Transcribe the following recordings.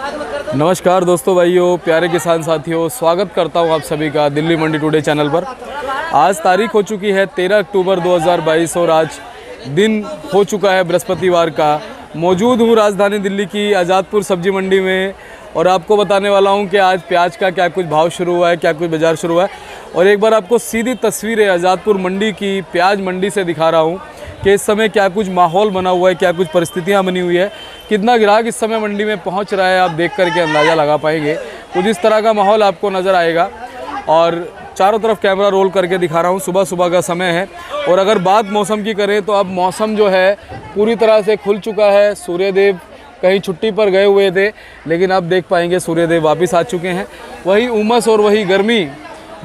नमस्कार दोस्तों, भाइयों, प्यारे किसान साथियों, स्वागत करता हूं आप सभी का दिल्ली मंडी टुडे चैनल पर। आज तारीख हो चुकी है 13 अक्टूबर 2022 और आज दिन हो चुका है बृहस्पतिवार का। मौजूद हूं राजधानी दिल्ली की आज़ादपुर सब्जी मंडी में और आपको बताने वाला हूं कि आज प्याज का क्या कुछ भाव शुरू हुआ है, क्या कुछ बाज़ार शुरू हुआ है। और एक बार आपको सीधी तस्वीरें आज़ादपुर मंडी की, प्याज मंडी से दिखा रहा हूँ कि इस समय क्या कुछ माहौल बना हुआ है, क्या कुछ परिस्थितियां बनी हुई है, कितना ग्राहक इस समय मंडी में पहुंच रहा है, आप देख करके अंदाज़ा लगा पाएंगे। कुछ इस तरह का माहौल आपको नज़र आएगा और चारों तरफ कैमरा रोल करके दिखा रहा हूं। सुबह सुबह का समय है और अगर बात मौसम की करें तो अब मौसम जो है पूरी तरह से खुल चुका है। सूर्यदेव कहीं छुट्टी पर गए हुए थे, लेकिन अब देख पाएंगे सूर्यदेव वापस आ चुके हैं। वही उमस और वही गर्मी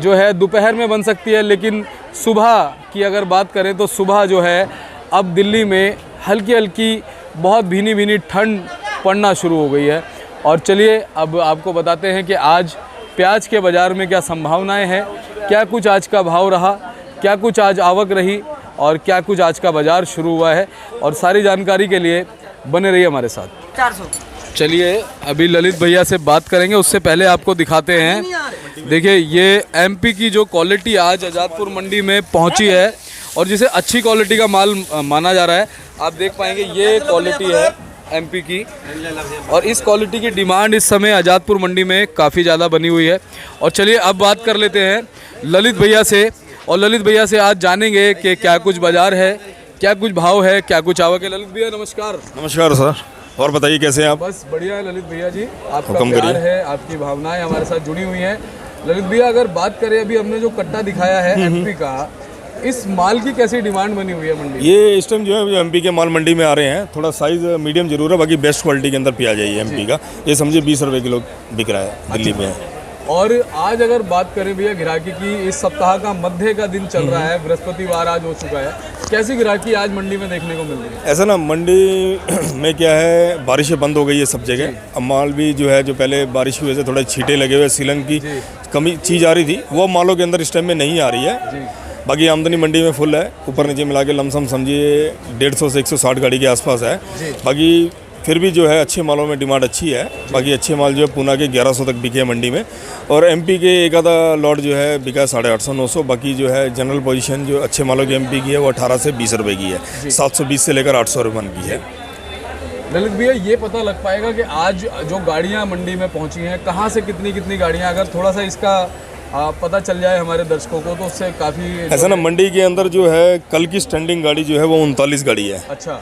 जो है दोपहर में बन सकती है, लेकिन सुबह की अगर बात करें तो सुबह जो है अब दिल्ली में हल्की हल्की बहुत भीनी भीनी ठंड पड़ना शुरू हो गई है। और चलिए अब आपको बताते हैं कि आज प्याज के बाज़ार में क्या संभावनाएं हैं, क्या कुछ आज का भाव रहा, क्या कुछ आज आवक रही और क्या कुछ आज का बाज़ार शुरू हुआ है। और सारी जानकारी के लिए बने रहिए हमारे साथ। 400। चलिए अभी ललित भैया से बात करेंगे, उससे पहले आपको दिखाते हैं। देखिए ये एमपी की जो क्वालिटी आज आज़ादपुर मंडी में पहुंची है और जिसे अच्छी क्वालिटी का माल माना जा रहा है, आप देख पाएंगे ये क्वालिटी है एमपी की। और इस क्वालिटी की डिमांड इस समय आज़ादपुर मंडी में काफ़ी ज़्यादा बनी हुई है। और चलिए अब बात कर लेते हैं ललित भैया से और ललित भैया से आज जानेंगे कि क्या कुछ बाज़ार है, क्या कुछ भाव है, क्या कुछ आवक है। ललित भैया नमस्कार। नमस्कार सर, और बताइए कैसे हैं आप? बस बढ़िया है ललित भैया जी, आपका प्यार है, आपकी भावनाएं हमारे साथ जुड़ी हुई हैं। ललित भैया अगर बात करें, अभी हमने जो कट्टा दिखाया है एमपी का, इस माल की कैसी डिमांड बनी हुई है मंडी? ये इस टाइम जो है एमपी के माल मंडी में आ रहे हैं, थोड़ा साइज मीडियम जरूर है, बाकी बेस्ट क्वालिटी के अंदर प्याज है एमपी का। ये समझिए 20 रुपये किलो बिक रहा है दिल्ली में। और आज अगर बात करें भैया ग्राहकी की, इस सप्ताह का मध्य का दिन चल रहा है, बृहस्पतिवार आज हो चुका है, कैसी ग्राहकी आज मंडी में देखने को मिल रही है? ऐसा ना, मंडी में क्या है, बारिशें बंद हो गई है सब जगह। अब माल भी जो है, जो पहले बारिश की वजह से थोड़ा छींटे लगे हुए, सीलन की कमी चीज़ आ रही थी, वो मालों के अंदर इस टाइम में नहीं आ रही है। बाकी आमदनी मंडी में फुल है, ऊपर नीचे मिला के लमसम समझिए 150 से 160 गाड़ी के आसपास है। बाकी फिर भी जो है अच्छे मालों में डिमांड अच्छी है। बाकी अच्छे माल जो है पूना के 1100 तक बिके हैं मंडी में, और एमपी के एक आधा लॉट जो है बिका 850-900। बाकी जो है जनरल पोजीशन जो अच्छे मालों की एमपी की है वो 18 से 20 रुपये की है, 720 से लेकर 800 रुपये की है। ललित भैया ये पता लग पाएगा कि आज जो गाड़ियाँ मंडी में पहुँची हैं, कहाँ से कितनी कितनी गाड़ियाँ, अगर थोड़ा सा इसका पता चल जाए हमारे दर्शकों को तो उससे काफ़ी। ऐसा ना, मंडी के अंदर जो है कल की स्टैंडिंग गाड़ी जो है वो 39 गाड़ी है। अच्छा,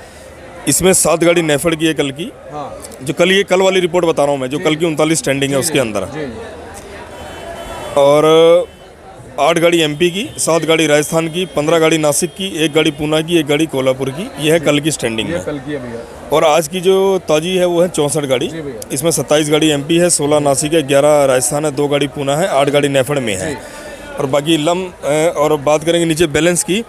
इसमें 7 गाड़ी नेफेड की है कल की। हाँ, जो कल, ये कल वाली रिपोर्ट बता रहा हूँ मैं, जो कल की 39 स्टैंडिंग है उसके अंदर। और 8 गाड़ी एमपी की, 7 गाड़ी राजस्थान की, 15 गाड़ी नासिक की, 1 गाड़ी पूना की, 1 गाड़ी कोल्हापुर की। ये है कल की स्टैंडिंग में। कल की है भैया। और आज की जो ताजी है वो है 64 गाड़ी। इसमें 27 गाड़ी एमपी है, 16 नासिक है, 11 राजस्थान है, 2 गाड़ी पूना है, 8 गाड़ी नेफेड में है। और बाकी और बात करेंगे नीचे बैलेंस की,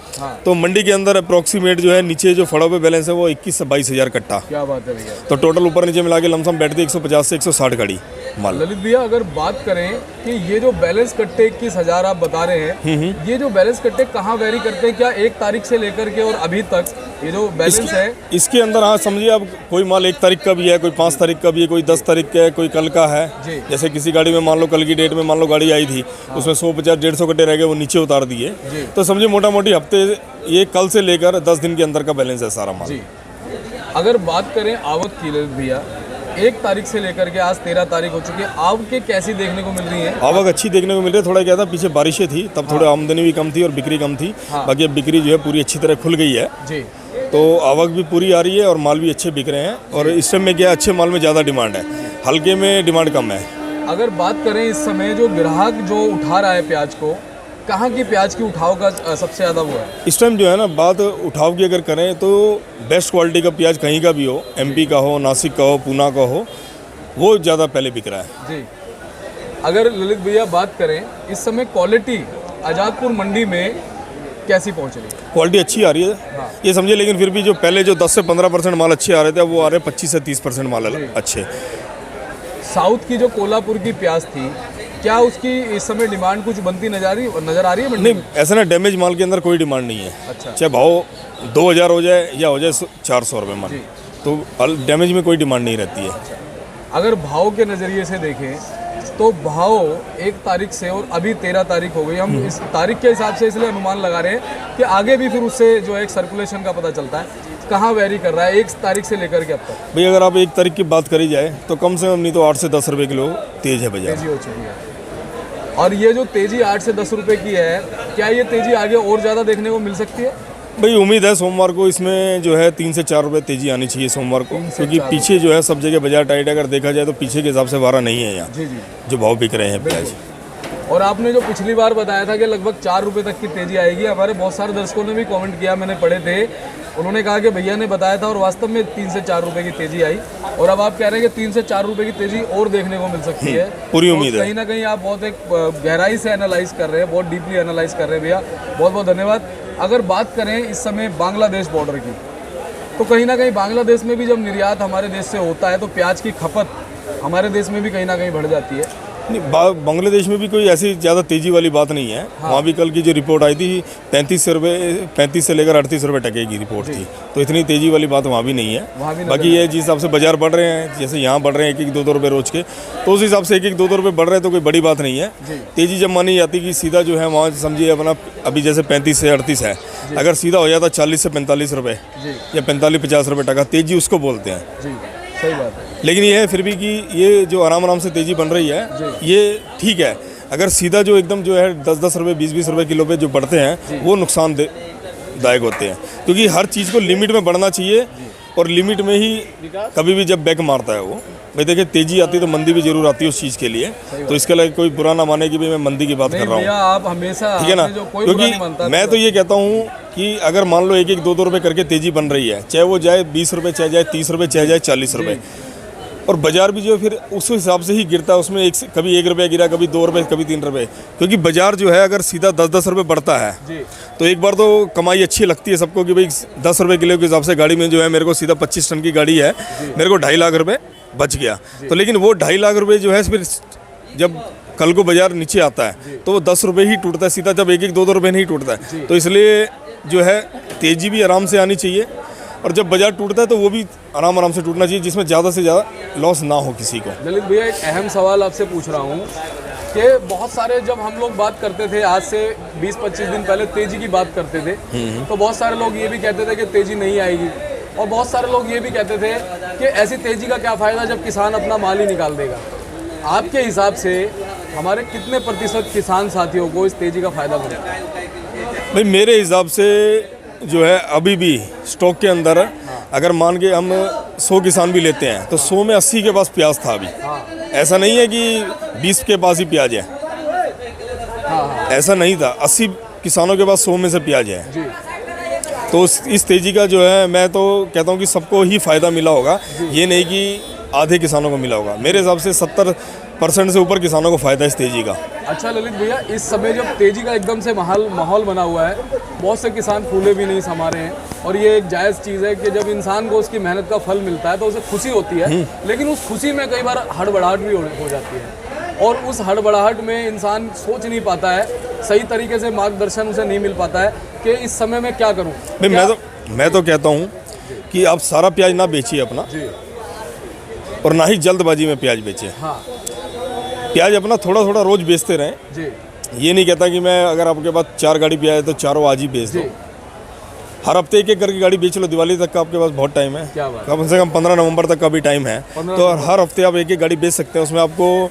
तो मंडी के अंदर अप्रोक्सीमेट जो है नीचे जो फड़ों पे बैलेंस है वो 21 से 22 हज़ार कट्टा। क्या बात है भैया। तो टोटल ऊपर नीचे मिला के लमसम बैठती 150 से 160 गाड़ी माल। ललित भैया अगर बात करें कि ये जो बैलेंस कट्टे 21,000 आप बता रहे हैं, ये जो बैलेंस कट्टे कहाँ वेरी करते हैं? क्या 1 तारीख से लेकर के और अभी तक ये जो बैलेंस है इसके अंदर, हाँ समझिए, अब कोई माल 1 तारीख का भी है, कोई 5 तारीख का भी है, कोई 10 तारीख का है, कोई कल का है। जैसे किसी गाड़ी में मान लो कल की डेट में मान लो गाड़ी आई थी, उसमें 150-150 कट्टे रह गए, वो नीचे उतार दिए। तो समझिए मोटा मोटी हफ्ते, ये कल से लेकर 10 दिन के अंदर का बैलेंस है सारा माल। अगर बात करें आवक की ललित भैया, 1 तारीख से लेकर के आज 13 तारीख हो चुकी है, आवक कैसी देखने को मिल रही है? आवक अच्छी देखने को मिल रही है। थोड़ा क्या था, पीछे बारिशें थी तब थोड़ा आमदनी भी कम थी और बिक्री कम थी। बाकी अब बिक्री जो है पूरी अच्छी तरह खुल गई है जी, तो आवक भी पूरी आ रही है और माल भी अच्छे बिक रहे हैं। और इस समय क्या, अच्छे माल में ज़्यादा डिमांड है, हल्के में डिमांड कम है। अगर बात करें इस समय जो ग्राहक जो उठा रहा है प्याज को, कहाँ की प्याज की उठाव का सबसे ज़्यादा हुआ है इस टाइम? जो है ना, बात उठाव की अगर करें तो बेस्ट क्वालिटी का प्याज कहीं का भी हो, एमपी का हो, नासिक का हो, पूना का हो, वो ज़्यादा पहले बिक रहा है जी। अगर ललित भैया बात करें इस समय क्वालिटी आज़ादपुर मंडी में कैसी पहुंच रही है? क्वालिटी अच्छी आ रही है। ये समझिए, लेकिन फिर भी जो पहले जो 10 से 15% माल अच्छे आ रहे थे, वो आ रहे 25 से 30% माल अच्छे। साउथ की जो कोल्हापुर की प्याज थी, क्या उसकी इस समय डिमांड कुछ बनती नजर आ रही है मंडी? नहीं, ऐसा ना, डैमेज माल के अंदर कोई डिमांड नहीं है। अच्छा। चाहे भाव 2000 हो जाए या हो जाए 400 रुपये माल, तो डैमेज में कोई डिमांड नहीं रहती है। अगर भाव के नज़रिए से देखें तो भाव 1 तारीख से और अभी 13 तारीख हो गई, हम इस तारीख के हिसाब से इसलिए अनुमान लगा रहे हैं कि आगे भी फिर उससे जो है एक सर्कुलेशन का पता चलता है कहाँ वेरी कर रहा है 1 तारीख से लेकर के अब तक। भाई अगर आप 1 तारीख की बात करी जाए तो कम से कम नहीं तो 8 से 10 रुपए किलो तेज है बाजार। तेजी हो चुकी है, और ये जो तेजी 8 से 10 रुपए की है, क्या ये तेजी आगे और ज़्यादा देखने को मिल सकती है? भाई उम्मीद है सोमवार को इसमें जो है 3 से 4 रुपए तेजी आनी चाहिए सोमवार को, क्योंकि पीछे जो है सब जगह बाजार टाइट है। अगर देखा जाए तो पीछे के हिसाब से वारा नहीं है यहाँ जी जी, जो भाव बिक रहे हैं प्याज। और आपने जो पिछली बार बताया था कि लगभग 4 रुपए तक की तेजी आएगी, हमारे बहुत सारे दर्शकों ने भी कमेंट किया, मैंने पढ़े थे, उन्होंने कहा कि भैया ने बताया था और वास्तव में 3 से 4 रुपए की तेजी आई, और अब आप कह रहे हैं कि 3 से 4 रुपए की तेजी और देखने को मिल सकती है। पूरी उम्मीद है। कहीं ना कहीं आप बहुत एक गहराई से एनालाइज कर रहे हैं, बहुत डीपली एनालाइज कर रहे हैं भैया, बहुत बहुत धन्यवाद। अगर बात करें इस समय बांग्लादेश बॉर्डर की, तो कहीं ना कहीं बांग्लादेश में भी जब निर्यात हमारे देश से होता है तो प्याज की खपत हमारे देश में भी कहीं ना कहीं बढ़ जाती है। नहीं, बांग्लादेश में भी कोई ऐसी ज़्यादा तेज़ी वाली बात नहीं है। हाँ। वहाँ भी कल की जो रिपोर्ट आई थी 35 से लेकर 38 रुपये टके की रिपोर्ट थी, तो इतनी तेज़ी वाली बात वहाँ भी नहीं है। बाकी ये जिस हिसाब से बाजार बढ़ रहे हैं, जैसे यहाँ बढ़ रहे हैं 1-1, 2-2 रुपये रोज के, तो उस हिसाब से 1-1, 2-2 रुपये बढ़ रहे हैं तो कोई बड़ी बात नहीं है। तेज़ी जब मानी जाती कि सीधा जो है वहाँ समझिए अपना अभी जैसे 35 से 38 है, अगर सीधा हो जाता 40 से 45 रुपये या 45-50 रुपये टका, तेज़ी उसको बोलते हैं। सही बात है। लेकिन ये है फिर भी कि ये जो आराम आराम से तेज़ी बन रही है ये ठीक है। अगर सीधा जो एकदम जो है 10-10 रुपये 20-20 रुपये किलो पे जो बढ़ते हैं वो नुकसानदायक होते हैं, क्योंकि हर चीज़ को लिमिट में बढ़ना चाहिए, और लिमिट में ही कभी भी जब बैक मारता है वो। भाई देखिए तेज़ी आती है तो मंदी भी जरूर आती है उस चीज़ के लिए, तो इसके लिए कोई बुरा ना माने कि भाई मैं मंदी की बात कर रहा हूँ। आप हमेशा ठीक है ना, क्योंकि मैं तो ये कहता हूँ कि अगर मान लो 1-1, 2-2 रुपये करके तेज़ी बन रही है, चाहे वो जाए 20 रुपये, चाहे जाए 30 रुपये, चाहे जाए 40 रुपये, और बाजार भी जो है फिर उस हिसाब से ही गिरता है। उसमें कभी 1 रुपया गिरा, कभी 2 रुपये, कभी 3 रुपये, क्योंकि बाजार जो है अगर सीधा 10-10 रुपये बढ़ता है तो एक बार तो कमाई अच्छी लगती है सबको कि भाई 10 रुपये किलो के हिसाब से गाड़ी में जो है मेरे को सीधा 25 टन की गाड़ी है, मेरे को 2.5 लाख रुपये बच गया। तो लेकिन वो 2.5 लाख रुपये जो है फिर जब कल को बाजार नीचे आता है तो वो 10 रुपये ही टूटता है सीधा, जब 1-1, 2-2 रुपये नहीं टूटता है। तो इसलिए जो है तेज़ी भी आराम से आनी चाहिए, और जब बाजार टूटता है तो वो भी आराम से टूटना चाहिए, जिसमें ज़्यादा से ज़्यादा लॉस ना हो किसी को। ललित भैया एक अहम सवाल आपसे पूछ रहा हूँ कि बहुत सारे जब हम लोग बात करते थे आज से 20-25 दिन पहले तेज़ी की बात करते थे, तो बहुत सारे लोग ये भी कहते थे कि तेज़ी नहीं आएगी, और बहुत सारे लोग ये भी कहते थे कि ऐसी तेज़ी का क्या फ़ायदा जब किसान अपना माल ही निकाल देगा। आपके हिसाब से हमारे कितने प्रतिशत किसान साथियों को इस तेज़ी का फ़ायदा मिलेगा? भाई मेरे हिसाब से जो है अभी भी स्टॉक के अंदर अगर मान के हम 100 किसान भी लेते हैं तो 100 में 80 के पास प्याज था अभी। ऐसा नहीं है कि 20 के पास ही प्याज है, ऐसा नहीं था। 80 किसानों के पास 100 में से प्याज है। तो इस तेज़ी का जो है मैं तो कहता हूँ कि सबको ही फ़ायदा मिला होगा, ये नहीं कि आधे किसानों को मिला होगा। मेरे हिसाब से 70% से ऊपर किसानों को फ़ायदा इस तेज़ी का। अच्छा ललित भैया, इस समय जब तेज़ी का एकदम से माहौल बना हुआ है, बहुत से किसान फूले भी नहीं समा रहे हैं, और ये एक जायज़ चीज़ है कि जब इंसान को उसकी मेहनत का फल मिलता है तो उसे खुशी होती है, लेकिन उस खुशी में कई बार हड़बड़ाहट भी हो जाती है, और उस हड़बड़ाहट में इंसान सोच नहीं पाता है, सही तरीके से मार्गदर्शन उसे नहीं मिल पाता है कि इस समय में क्या करूँ। मैं तो कहता हूँ कि आप सारा प्याज ना बेचिए अपना, और ना ही जल्दबाजी में प्याज बेचें। हाँ। प्याज अपना थोड़ा थोड़ा रोज बेचते रहें जी। ये नहीं कहता कि मैं अगर आपके पास 4 गाड़ी प्याज है तो चारों आज ही बेच दो। हर हफ्ते एक करके गाड़ी बेच लो, दिवाली तक का आपके पास बहुत टाइम है, कम से कम 15 नवंबर तक का भी टाइम है, तो हर हफ्ते आप एक गाड़ी बेच सकते हैं। उसमें आपको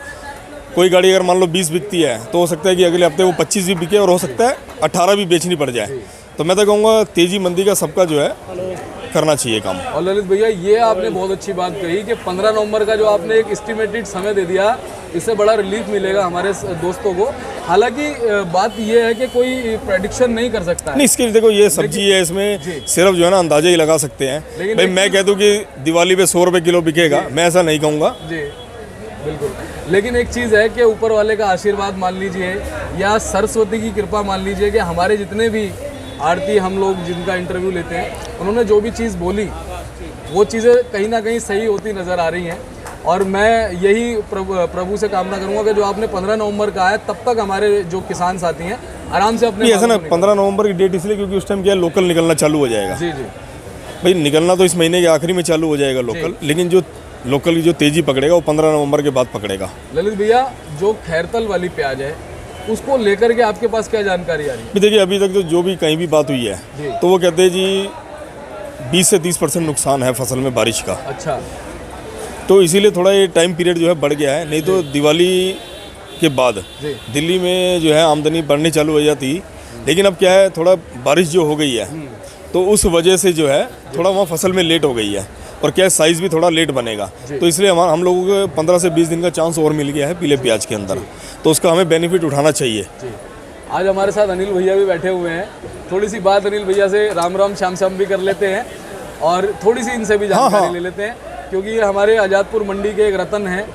कोई गाड़ी अगर मान लो 20 बिकती है तो हो सकता है कि अगले हफ्ते वो 25 भी बिके, और हो सकता है 18 भी बेचनी पड़ जाए। तो मैं तो कहूँगा तेज़ी मंदी का सबका जो है करना चाहिए काम। और ललित भैया ये आपने बहुत अच्छी बात कही कि 15 नवंबर का जो आपने एक एस्टिमेटेड समय दे दिया, इससे बड़ा रिलीफ मिलेगा हमारे दोस्तों को। हालांकि बात ये है कि कोई प्रेडिक्शन नहीं कर सकता है। नहीं, इसके लिए देखो ये सब्जी है, इसमें सिर्फ जो है ना अंदाजा ही लगा सकते हैं। भाई मैं कह दूं कि दिवाली पे 100 रुपये किलो बिकेगा, मैं ऐसा नहीं कहूँगा। जी बिल्कुल, लेकिन एक चीज़ है कि ऊपर वाले का आशीर्वाद मान लीजिए या सरस्वती की कृपा मान लीजिए कि हमारे जितने भी आरती हम लोग जिनका इंटरव्यू लेते हैं, उन्होंने जो भी चीज़ बोली वो चीज़ें कहीं ना कहीं सही होती नज़र आ रही हैं। और मैं यही प्रभु से कामना करूंगा कि जो आपने 15 नवंबर का है तब तक हमारे जो किसान साथी हैं आराम से अपने ऐसा ना 15 नवंबर की डेट इसलिए क्योंकि उस टाइम क्या लोकल निकलना चालू हो जाएगा। जी जी भाई निकलना तो इस महीने के आखिरी में चालू हो जाएगा लोकल, लेकिन जो लोकल की जो तेज़ी पकड़ेगा वो 15 नवंबर के बाद पकड़ेगा। ललित भैया, जो खैरतल वाली प्याज है उसको लेकर के आपके पास क्या जानकारी आ रही है? देखिए अभी तक तो जो भी कहीं भी बात हुई है तो वो कहते हैं जी 20 से 30% नुकसान है फसल में बारिश का। अच्छा, तो इसीलिए थोड़ा ये टाइम पीरियड जो है बढ़ गया है, नहीं तो दिवाली के बाद दिल्ली में जो है आमदनी बढ़नी चालू हो जाती, लेकिन अब क्या है थोड़ा बारिश जो हो गई है तो उस वजह से जो है थोड़ा वहाँ फसल में लेट हो गई है, और क्या साइज़ भी थोड़ा लेट बनेगा, तो इसलिए हम लोगों को 15 से 20 दिन का चांस और मिल गया है पीले प्याज के अंदर, तो उसका हमें बेनिफिट उठाना चाहिए। आज हमारे साथ अनिल भैया भी बैठे हुए हैं, थोड़ी सी बात अनिल भैया से राम राम श्याम श्याम भी कर लेते हैं और थोड़ी सी इनसे भी जानकारी ले लेते हैं, क्योंकि ये हमारे आज़ादपुर मंडी के एक रतन हैं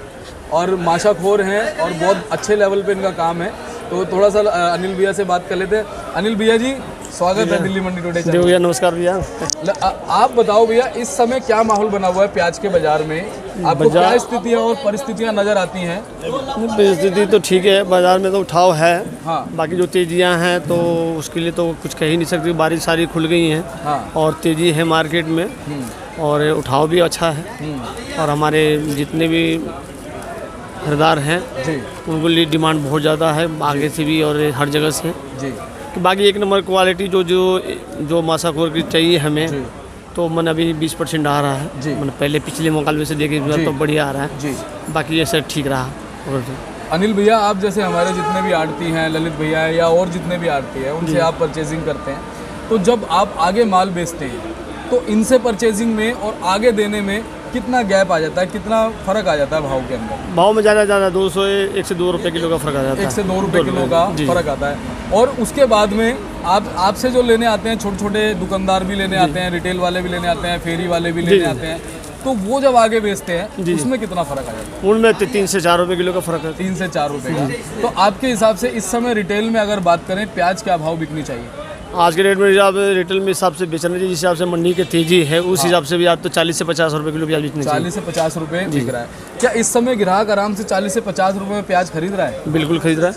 और माशाखोर हैं और बहुत अच्छे लेवल पे इनका काम है। तो थोड़ा सा अनिल भैया से बात कर लेते हैं। अनिल भैया जी, स्वागत है दिल्ली मंडी टुडे चैनल। भैया नमस्कार भैया। आप बताओ भैया, इस समय क्या माहौल बना हुआ है प्याज के बाजार में? आपको क्या स्थितियाँ और परिस्थितियाँ नजर आती हैं? परिस्थिति तो ठीक है, बाजार में तो उठाव है। हाँ। बाकी जो तेजियां हैं तो उसके लिए तो कुछ कह ही नहीं सकते, बारिश सारी खुल गई हैं। हाँ। और तेजी है मार्केट में और उठाव भी अच्छा है, और हमारे जितने भी खरीदार हैं जी उनको लिए डिमांड बहुत ज़्यादा है, आगे से भी और हर जगह से। जी तो बाकी एक नंबर क्वालिटी जो मासाखोर की चाहिए हमें, तो मन अभी 20% आ रहा है। मन पहले पिछले मुकाबले से देखे तो बढ़िया आ रहा है जी। बाकी ये सब ठीक रहा। और अनिल भैया, आप जैसे हमारे जितने भी आड़ती हैं, ललित भैया है या और जितने भी आड़ती हैं, उनसे आप परचेजिंग करते हैं, तो जब आप आगे माल बेचते हैं तो इनसे परचेजिंग में और आगे देने में कितना गैप आ जाता है, कितना फर्क आ जाता है भाव के अंदर? भाव में ज़्यादा 200 1 से 2 रुपये किलो का फर्क आ जाता है। 1 से 2 रुपये किलो का फर्क आता है। और उसके बाद में आपसे जो लेने आते हैं, छोटे छोटे दुकानदार भी लेने आते हैं, रिटेल वाले भी लेने आते हैं, फेरी वाले भी लेने आते हैं, तो वो जब आगे बेचते हैं उसमें कितना फर्क आ जाता है? उनमें 3 से 4 रुपये किलो का फर्क है। 3 से 4 रुपये का। तो आपके हिसाब से इस समय रिटेल में अगर बात करें, प्याज क्या भाव बिकनी चाहिए आज के रेट में? हिसाब रिटेल में हिसाब से बेचना चाहिए, जिस हिसाब से मंडी की तेजी है उस हिसाब से भी आप तो 40 से 50 रुपये किलो प्याज बेचनी चाहिए। 40 से 50 रुपये बिक रहा है। क्या इस समय ग्राहक आराम से 40 से 50 रुपये में प्याज खरीद रहा है? बिल्कुल खरीद रहा है।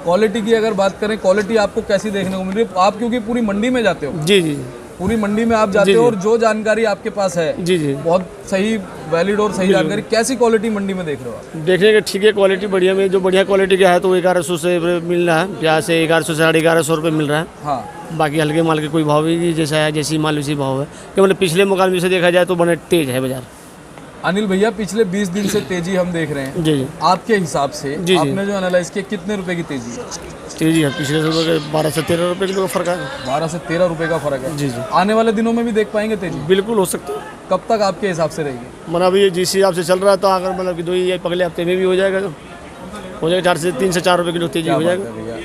क्वालिटी की अगर बात करें, क्वालिटी आपको कैसी देखने को मिल रही है? आप क्योंकि पूरी मंडी में जाते हो। जी जी, पूरी मंडी में आप जाते हो और जो जानकारी आपके पास है जी जी, बहुत सही, वैलिड और सही जानकारी। कैसी क्वालिटी मंडी में देख रहे हो आप? देखने के ठीक है, क्वालिटी बढ़िया में जो बढ़िया क्वालिटी का है तो 1100 से मिल रहा है, प्याज से 1100 से 1150 रुपये मिल रहा है। हाँ। बाकी हल्के माल के कोई भाव ही नहीं, जैसा है जैसी माल उसी भाव है, कि मतलब पिछले मुकाबले से देखा जाए तो बड़ा तेज है बाजार। अनिल भैया, पिछले 20 दिन से तेजी हम देख रहे हैं। जी जी, आपके हिसाब से जी। आपने जो एनालाइज किया, कितने रुपए की तेजी है? तेजी है पिछले से 12 से 13 रुपये किलो का फर्क है। 12 से 13 रुपए का फर्क है। जी जी, आने वाले दिनों में भी देख पाएंगे तेजी? बिल्कुल हो सकता है। कब तक आपके हिसाब से रहेगी? मतलब अभी जिस हिसाब से चल रहा है तो अगर मतलब कि 2 या अगले हफ्ते में भी हो जाएगा, 3 से 4 रुपये किलो तेजी हो जाएगा। भैया,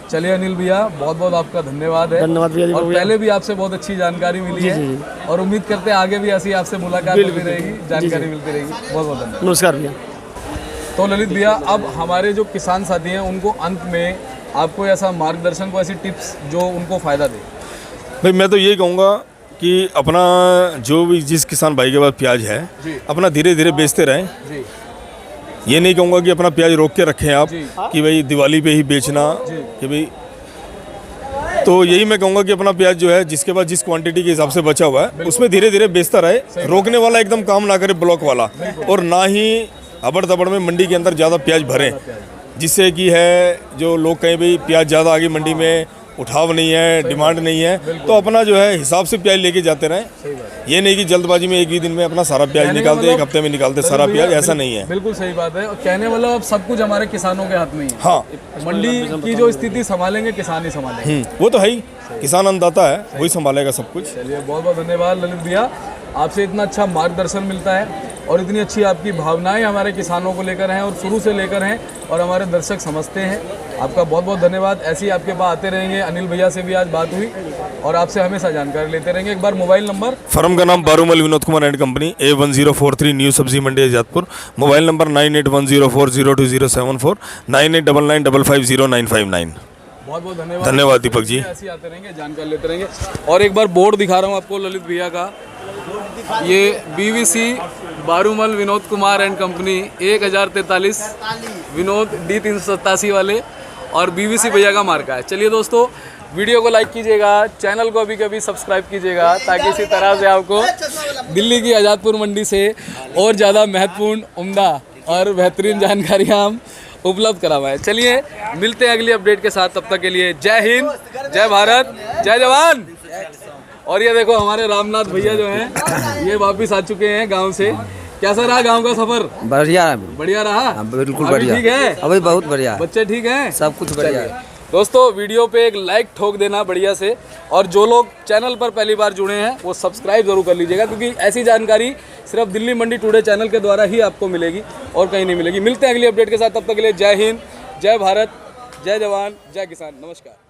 चलिए अनिल भैया, बहुत बहुत आपका धन्यवाद है। धन्यवाद भैया। और पहले भी आपसे बहुत अच्छी जानकारी मिली है और उम्मीद करते हैं आगे भी ऐसी आपसे मुलाकात होती रहेगी, जानकारी मिलती रहेगी। बहुत बहुत धन्यवाद। नमस्कार भैया। तो ललित भैया, अब हमारे जो किसान साथी हैं उनको अंत में आपको ऐसा मार्गदर्शन, को ऐसी टिप्स जो उनको फ़ायदा दे। भाई मैं तो यही कहूँगा कि अपना जो भी जिस किसान भाई के पास प्याज है अपना धीरे धीरे बेचते रहें। जी। ये नहीं कहूँगा कि अपना प्याज रोक के रखें आप कि भाई दिवाली पे ही बेचना, कि भाई, तो यही मैं कहूँगा कि अपना प्याज जो है जिसके पास जिस क्वांटिटी के हिसाब से बचा हुआ है उसमें धीरे धीरे बेचता रहे। रोकने वाला एकदम काम ना करे, ब्लॉक वाला, और ना ही अबड़ तबड़ में मंडी के अंदर ज़्यादा प्याज भरें, जिससे कि है जो लोग कहें भाई प्याज ज़्यादा आ गई मंडी में, उठाव नहीं है, डिमांड नहीं है, तो अपना जो है हिसाब से प्याज लेके जाते रहें। ये नहीं कि जल्दबाजी में एक ही दिन में अपना सारा प्याज निकालते, एक हफ्ते में निकालते सारा प्याज, ऐसा नहीं है। बिल्कुल सही बात है। और कहने वाला अब सब कुछ हमारे किसानों के हाथ में ही है। हाँ, मंडी की जो स्थिति संभालेंगे किसान ही संभालेंगे। वो तो है ही, किसान अन्नदाता है, वही संभालेगा सब कुछ। चलिए, बहुत बहुत धन्यवाद ललित भैया, आपसे इतना अच्छा मार्गदर्शन मिलता है और इतनी अच्छी आपकी भावनाएं हमारे किसानों को लेकर हैं और शुरू से लेकर हैं और हमारे दर्शक समझते हैं। आपका बहुत बहुत धन्यवाद। ऐसे ही आपके पास आते रहेंगे। अनिल भैया से भी आज बात हुई और आपसे हमेशा जानकारी लेते रहेंगे। एक बार मोबाइल नंबर। फर्म का नाम Barumal Vinod Kumar and company, A1043 new सब्जी मंडी आजादपुर। Mobile number 9810402074, 9899550959। बहुत बहुत धन्यवाद। धन्यवाद दीपक जी। ऐसे ही आते रहेंगे, जानकारी लेते रहेंगे। और एक बार बोर्ड दिखा रहा हूँ आपको ललित भैया का, ये BVC Barumal Vinod Kumar and company 1043 Vinod D387 वाले और BVC भैया का मार्का है। चलिए दोस्तों, वीडियो को लाइक कीजिएगा, चैनल को अभी कभी सब्सक्राइब कीजिएगा, ताकि इसी तरह से आपको दिल्ली की आज़ादपुर मंडी से और ज़्यादा महत्वपूर्ण, उम्दा और बेहतरीन जानकारियाँ हम उपलब्ध करवाएं। चलिए मिलते हैं अगली अपडेट के साथ, तब तक के लिए जय हिंद, जय भारत, जय जवान। और ये देखो हमारे रामनाथ भैया जो हैं ये वापस आ चुके हैं गांव से। कैसा रहा गांव का सफर? बढ़िया बढ़िया रहा? बिल्कुल अभी बढ़िया। ठीक है? अभी बहुत बढ़िया। बच्चे ठीक हैं? सब कुछ बढ़िया है। दोस्तों वीडियो पे एक लाइक ठोक देना बढ़िया से, और जो लोग चैनल पर पहली बार जुड़े हैं वो सब्सक्राइब जरूर कर लीजिएगा, क्योंकि ऐसी जानकारी सिर्फ दिल्ली मंडी टुडे चैनल के द्वारा ही आपको मिलेगी और कहीं नहीं मिलेगी। मिलते हैं अगली अपडेट के साथ, तब तक के लिए जय हिंद, जय भारत, जय जवान, जय किसान। नमस्कार।